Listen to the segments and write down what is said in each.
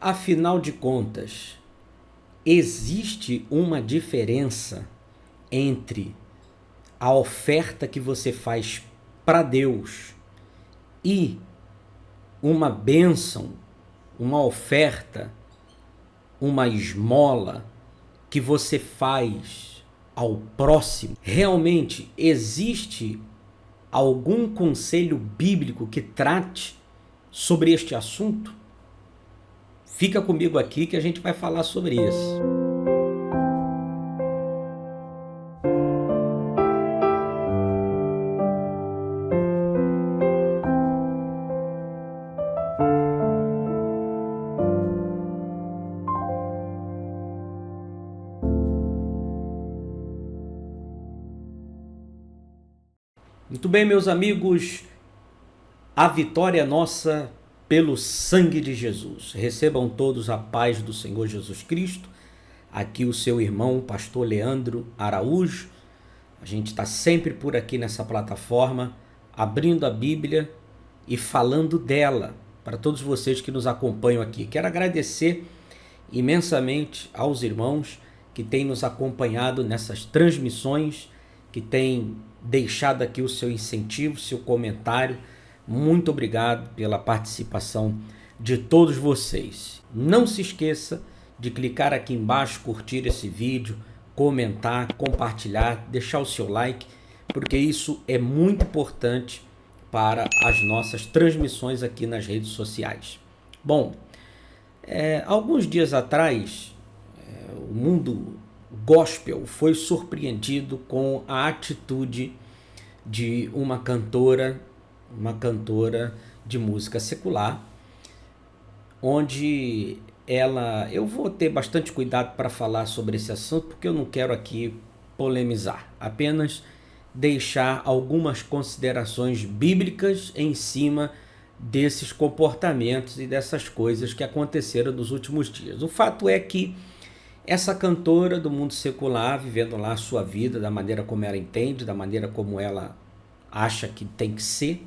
Afinal de contas, existe uma diferença entre a oferta que você faz para Deus e uma bênção, uma oferta, uma esmola que você faz ao próximo? Realmente existe algum conselho bíblico que trate sobre este assunto? Fica comigo aqui que a gente vai falar sobre isso. Muito bem, meus amigos, a vitória é nossa pelo sangue de Jesus. Recebam todos a paz do Senhor Jesus Cristo. Aqui o seu irmão, pastor Leandro Araújo. A gente está sempre por aqui nessa plataforma, abrindo a Bíblia e falando dela para todos vocês que nos acompanham aqui. Quero agradecer imensamente aos irmãos que têm nos acompanhado nessas transmissões, que têm deixado aqui o seu incentivo, seu comentário. Muito obrigado pela participação de todos vocês. Não se esqueça de clicar aqui embaixo, curtir esse vídeo, comentar, compartilhar, deixar o seu like, porque isso é muito importante para as nossas transmissões aqui nas redes sociais. Bom, alguns dias atrás, o mundo gospel foi surpreendido com a atitude de uma cantora de música secular, onde eu vou ter bastante cuidado para falar sobre esse assunto, porque eu não quero aqui polemizar, apenas deixar algumas considerações bíblicas em cima desses comportamentos e dessas coisas que aconteceram nos últimos dias. O fato é que essa cantora do mundo secular, vivendo lá a sua vida da maneira como ela entende, da maneira como ela acha que tem que ser,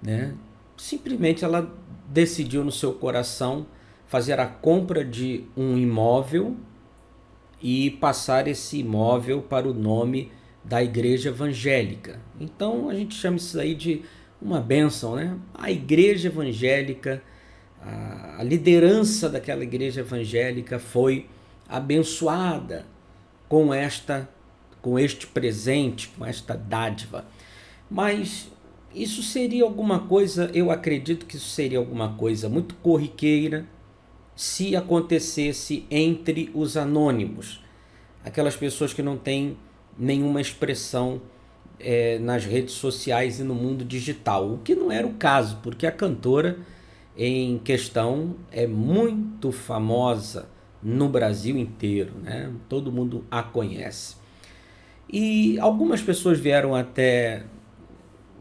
né? Simplesmente ela decidiu no seu coração fazer a compra de um imóvel e passar esse imóvel para o nome da igreja evangélica. Então a gente chama isso aí de uma bênção, né? A igreja evangélica, a liderança daquela igreja evangélica foi abençoada com este presente, com esta dádiva. Mas isso seria alguma coisa, eu acredito que isso seria alguma coisa muito corriqueira se acontecesse entre os anônimos, aquelas pessoas que não têm nenhuma expressão nas redes sociais e no mundo digital, o que não era o caso, porque a cantora em questão é muito famosa no Brasil inteiro, né? Todo mundo a conhece. E algumas pessoas vieram até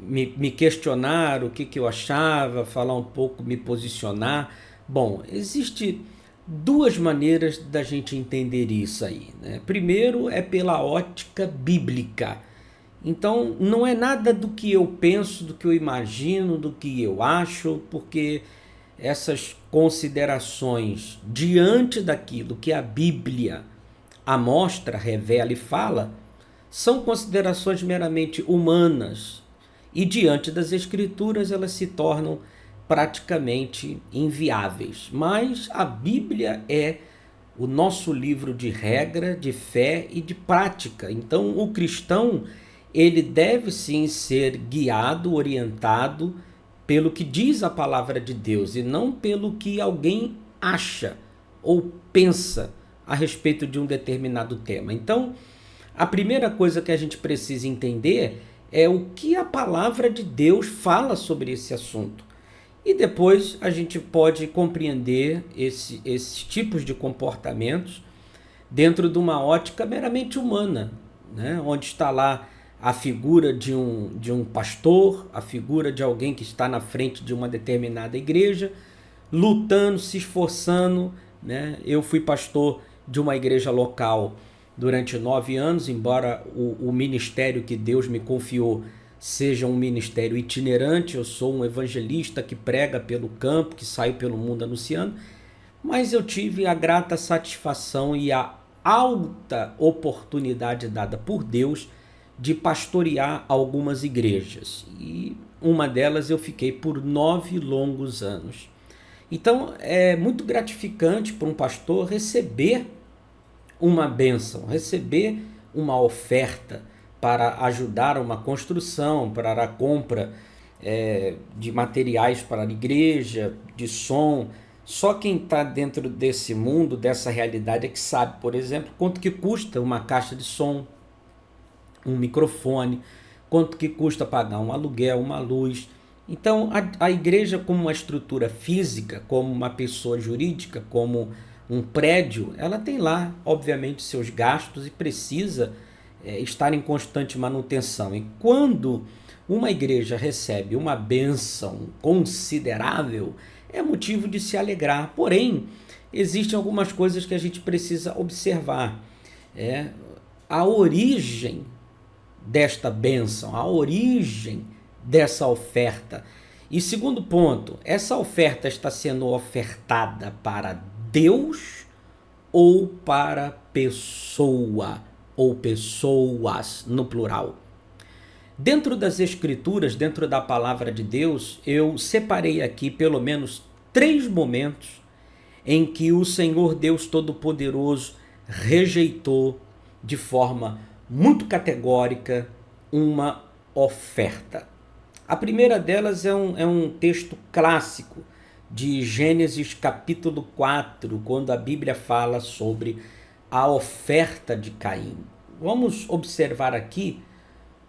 me questionar o que eu achava, falar um pouco, me posicionar. Bom, existe duas maneiras da gente entender isso aí, né? Primeiro é pela ótica bíblica. Então não é nada do que eu penso, do que eu imagino, do que eu acho, porque essas considerações diante daquilo que a Bíblia mostra, revela e fala, são considerações meramente humanas e diante das Escrituras elas se tornam praticamente inviáveis. Mas a Bíblia é o nosso livro de regra, de fé e de prática. Então o cristão, ele deve sim ser guiado, orientado pelo que diz a palavra de Deus e não pelo que alguém acha ou pensa a respeito de um determinado tema. Então, a primeira coisa que a gente precisa entender é o que a palavra de Deus fala sobre esse assunto. E depois a gente pode compreender esses tipos de comportamentos dentro de uma ótica meramente humana, né? Onde está lá a figura de um pastor, a figura de alguém que está na frente de uma determinada igreja, lutando, se esforçando, né? Eu fui pastor de uma igreja local durante 9 anos, embora o ministério que Deus me confiou seja um ministério itinerante. Eu sou um evangelista que prega pelo campo, que sai pelo mundo anunciando, mas eu tive a grata satisfação e a alta oportunidade dada por Deus de pastorear algumas igrejas. E uma delas eu fiquei por 9 longos anos. Então é muito gratificante para um pastor receber uma bênção, receber uma oferta para ajudar uma construção, para a compra de materiais para a igreja, de som. Só quem está dentro desse mundo, dessa realidade, é que sabe, por exemplo, quanto que custa uma caixa de som, um microfone, quanto que custa pagar um aluguel, uma luz. Então, a igreja, como uma estrutura física, como uma pessoa jurídica, como um prédio, ela tem lá, obviamente, seus gastos e precisa estar em constante manutenção. E quando uma igreja recebe uma bênção considerável, é motivo de se alegrar. Porém, existem algumas coisas que a gente precisa observar. A origem desta bênção, a origem dessa oferta. E segundo ponto, essa oferta está sendo ofertada para Deus ou para pessoa ou pessoas no plural? Dentro das Escrituras, dentro da palavra de Deus, eu separei aqui pelo menos 3 momentos em que o Senhor Deus Todo-Poderoso rejeitou de forma muito categórica uma oferta. A primeira delas é um texto clássico de Gênesis capítulo 4, quando a Bíblia fala sobre a oferta de Caim. Vamos observar aqui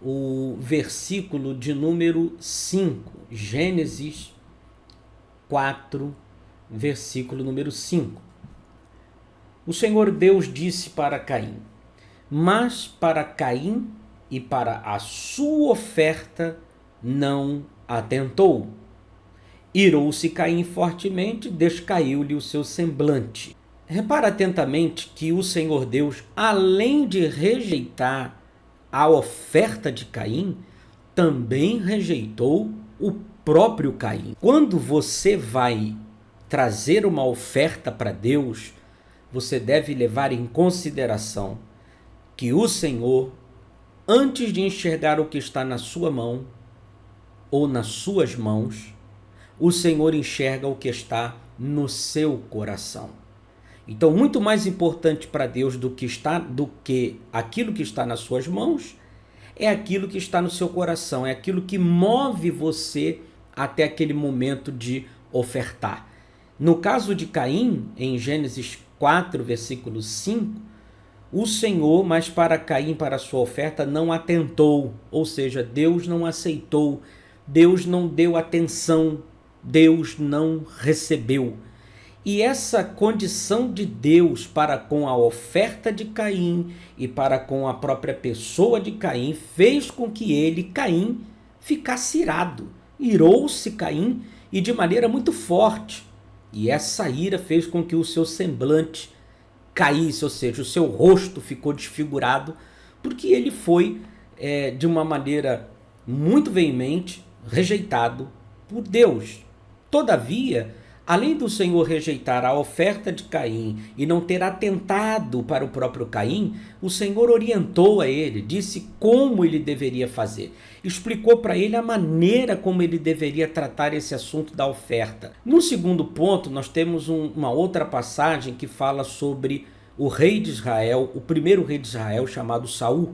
o versículo de número 5, Gênesis 4, versículo número 5. O Senhor Deus disse para Caim: mas para Caim e para a sua oferta não atentou. Irou-se Caim fortemente, descaiu-lhe o seu semblante. Repara atentamente que o Senhor Deus, além de rejeitar a oferta de Caim, também rejeitou o próprio Caim. Quando você vai trazer uma oferta para Deus, você deve levar em consideração que o Senhor, antes de enxergar o que está na sua mão ou nas suas mãos, o Senhor enxerga o que está no seu coração. Então, muito mais importante para Deus do que aquilo que está nas suas mãos é aquilo que está no seu coração, é aquilo que move você até aquele momento de ofertar. No caso de Caim, em Gênesis 4, versículo 5, o Senhor, mas para Caim, para a sua oferta, não atentou, ou seja, Deus não aceitou, Deus não deu atenção, Deus não recebeu. E essa condição de Deus para com a oferta de Caim e para com a própria pessoa de Caim fez com que ele, Caim, ficasse irado. Irou-se Caim e de maneira muito forte. E essa ira fez com que o seu semblante caísse, ou seja, o seu rosto ficou desfigurado, porque ele foi, de uma maneira muito veemente, rejeitado por Deus. Todavia, além do Senhor rejeitar a oferta de Caim e não ter atentado para o próprio Caim, o Senhor orientou a ele, disse como ele deveria fazer, explicou para ele a maneira como ele deveria tratar esse assunto da oferta. No segundo ponto, nós temos uma outra passagem que fala sobre o rei de Israel, o primeiro rei de Israel, chamado Saul.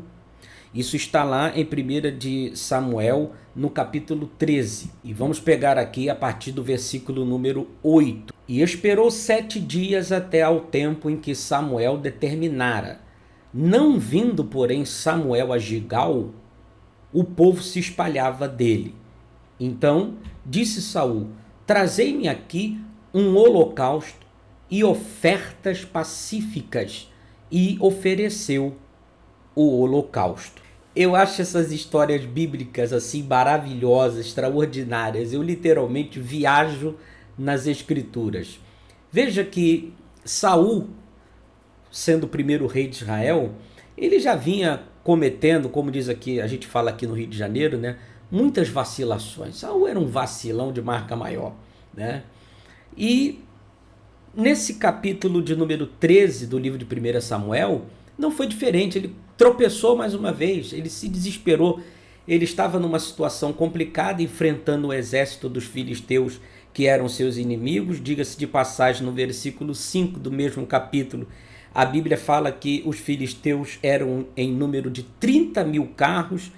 Isso está lá em 1 de Samuel, no capítulo 13. E vamos pegar aqui a partir do versículo número 8. E esperou 7 dias até ao tempo em que Samuel determinara. Não vindo, porém, Samuel a Gigal, o povo se espalhava dele. Então disse Saul: trazei-me aqui um holocausto e ofertas pacíficas. E ofereceu o holocausto. Eu acho essas histórias bíblicas assim maravilhosas, extraordinárias. Eu literalmente viajo nas escrituras. Veja que Saul, sendo o primeiro rei de Israel, ele já vinha cometendo, como diz aqui, a gente fala aqui no Rio de Janeiro, né, muitas vacilações. Saul era um vacilão de marca maior, né? E nesse capítulo de número 13 do livro de 1 Samuel, não foi diferente. Ele tropeçou mais uma vez, ele se desesperou. Ele estava numa situação complicada, enfrentando o exército dos filisteus, que eram seus inimigos. Diga-se de passagem, no versículo 5 do mesmo capítulo, a Bíblia fala que os filisteus eram em número de 30.000 carros,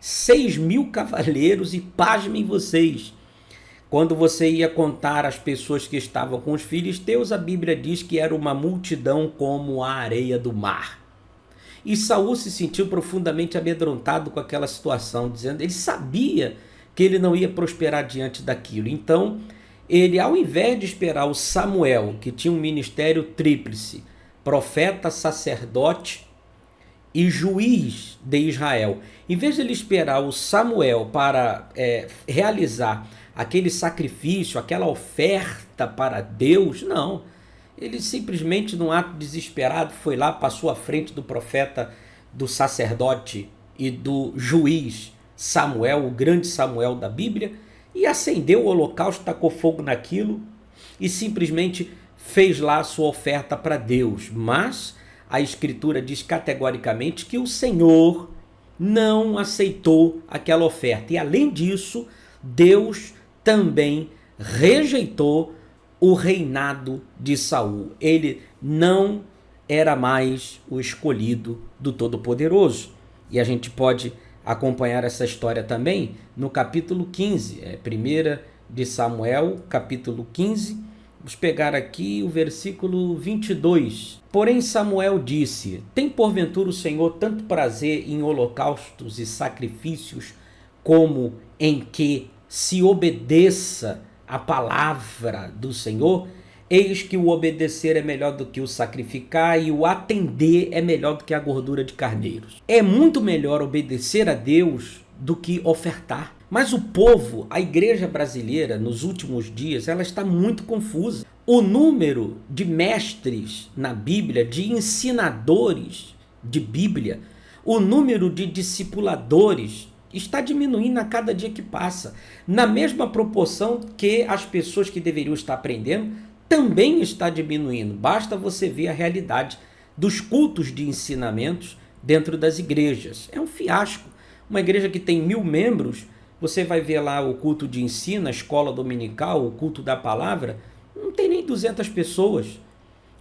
6.000 cavaleiros e, pasmem vocês, quando você ia contar as pessoas que estavam com os filisteus, a Bíblia diz que era uma multidão como a areia do mar. E Saul se sentiu profundamente amedrontado com aquela situação, dizendo, ele sabia que ele não ia prosperar diante daquilo. Então, ele, ao invés de esperar o Samuel, que tinha um ministério tríplice, profeta, sacerdote e juiz de Israel, em vez de ele esperar o Samuel para realizar aquele sacrifício, aquela oferta para Deus, não. Ele simplesmente, num ato desesperado, foi lá, passou à frente do profeta, do sacerdote e do juiz Samuel, o grande Samuel da Bíblia, e acendeu o holocausto, tacou fogo naquilo e simplesmente fez lá a sua oferta para Deus. Mas a Escritura diz categoricamente que o Senhor não aceitou aquela oferta. E além disso, Deus também rejeitou o reinado de Saul. Ele não era mais o escolhido do Todo-Poderoso. E a gente pode acompanhar essa história também no capítulo 15, 1 de Samuel, capítulo 15. Vamos pegar aqui o versículo 22. Porém Samuel disse, tem porventura o Senhor tanto prazer em holocaustos e sacrifícios como em que se obedeça a palavra do Senhor? Eis que o obedecer é melhor do que o sacrificar e o atender é melhor do que a gordura de carneiros. É muito melhor obedecer a Deus do que ofertar. Mas o povo, a igreja brasileira, nos últimos dias, ela está muito confusa. O número de mestres na Bíblia, de ensinadores de Bíblia, o número de discipuladores está diminuindo a cada dia que passa. Na mesma proporção que as pessoas que deveriam estar aprendendo também está diminuindo. Basta você ver a realidade dos cultos de ensinamentos dentro das igrejas. É um fiasco. Uma igreja que tem 1.000 membros, você vai ver lá o culto de ensino, a escola dominical, o culto da palavra, não tem nem 200 pessoas.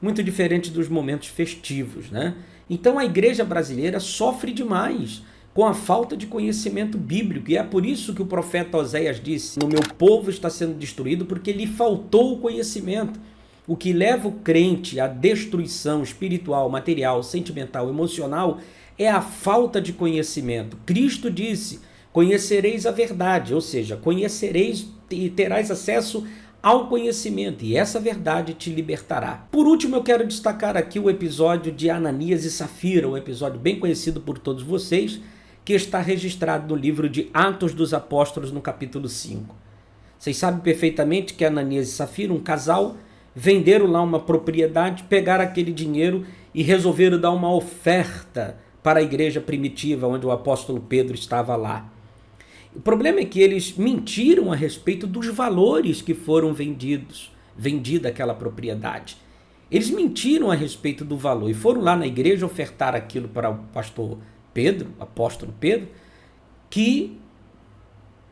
Muito diferente dos momentos festivos, né? Então a igreja brasileira sofre demais com a falta de conhecimento bíblico. E é por isso que o profeta Oséias disse, o meu povo está sendo destruído porque lhe faltou o conhecimento. O que leva o crente à destruição espiritual, material, sentimental, emocional é a falta de conhecimento. Cristo disse, conhecereis a verdade, ou seja, conhecereis e terás acesso ao conhecimento, e essa verdade te libertará. Por último, eu quero destacar aqui o episódio de Ananias e Safira, um episódio bem conhecido por todos vocês, que está registrado no livro de Atos dos Apóstolos, no capítulo 5. Vocês sabem perfeitamente que Ananias e Safira, um casal, venderam lá uma propriedade, pegaram aquele dinheiro e resolveram dar uma oferta para a igreja primitiva, onde o apóstolo Pedro estava lá. O problema é que eles mentiram a respeito dos valores que foram vendida aquela propriedade. Eles mentiram a respeito do valor e foram lá na igreja ofertar aquilo para o pastor Pedro, apóstolo Pedro, que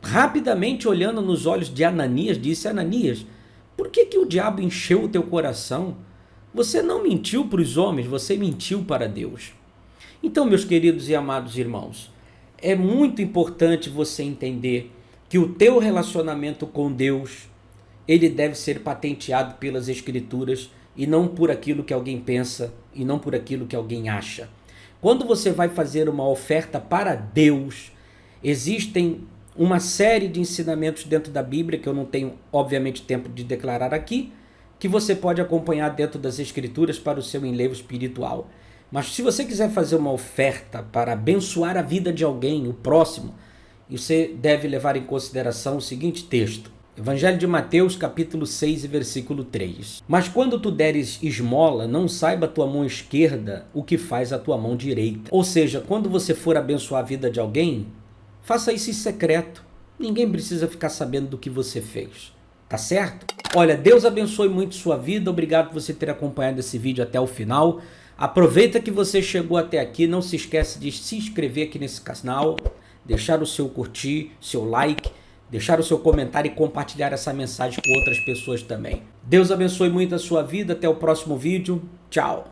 rapidamente olhando nos olhos de Ananias, disse, Ananias, por que o diabo encheu o teu coração? Você não mentiu para os homens, você mentiu para Deus. Então, meus queridos e amados irmãos, é muito importante você entender que o teu relacionamento com Deus, ele deve ser patenteado pelas Escrituras e não por aquilo que alguém pensa e não por aquilo que alguém acha. Quando você vai fazer uma oferta para Deus, existem uma série de ensinamentos dentro da Bíblia, que eu não tenho, obviamente, tempo de declarar aqui, que você pode acompanhar dentro das Escrituras para o seu enlevo espiritual. Mas se você quiser fazer uma oferta para abençoar a vida de alguém, o próximo, você deve levar em consideração o seguinte texto. Evangelho de Mateus, capítulo 6, versículo 3. Mas quando tu deres esmola, não saiba a tua mão esquerda o que faz a tua mão direita. Ou seja, quando você for abençoar a vida de alguém, faça isso em secreto. Ninguém precisa ficar sabendo do que você fez. Tá certo? Olha, Deus abençoe muito sua vida. Obrigado por você ter acompanhado esse vídeo até o final. Aproveita que você chegou até aqui. Não se esquece de se inscrever aqui nesse canal, deixar o seu curtir, seu like, deixar o seu comentário e compartilhar essa mensagem com outras pessoas também. Deus abençoe muito a sua vida. Até o próximo vídeo. Tchau.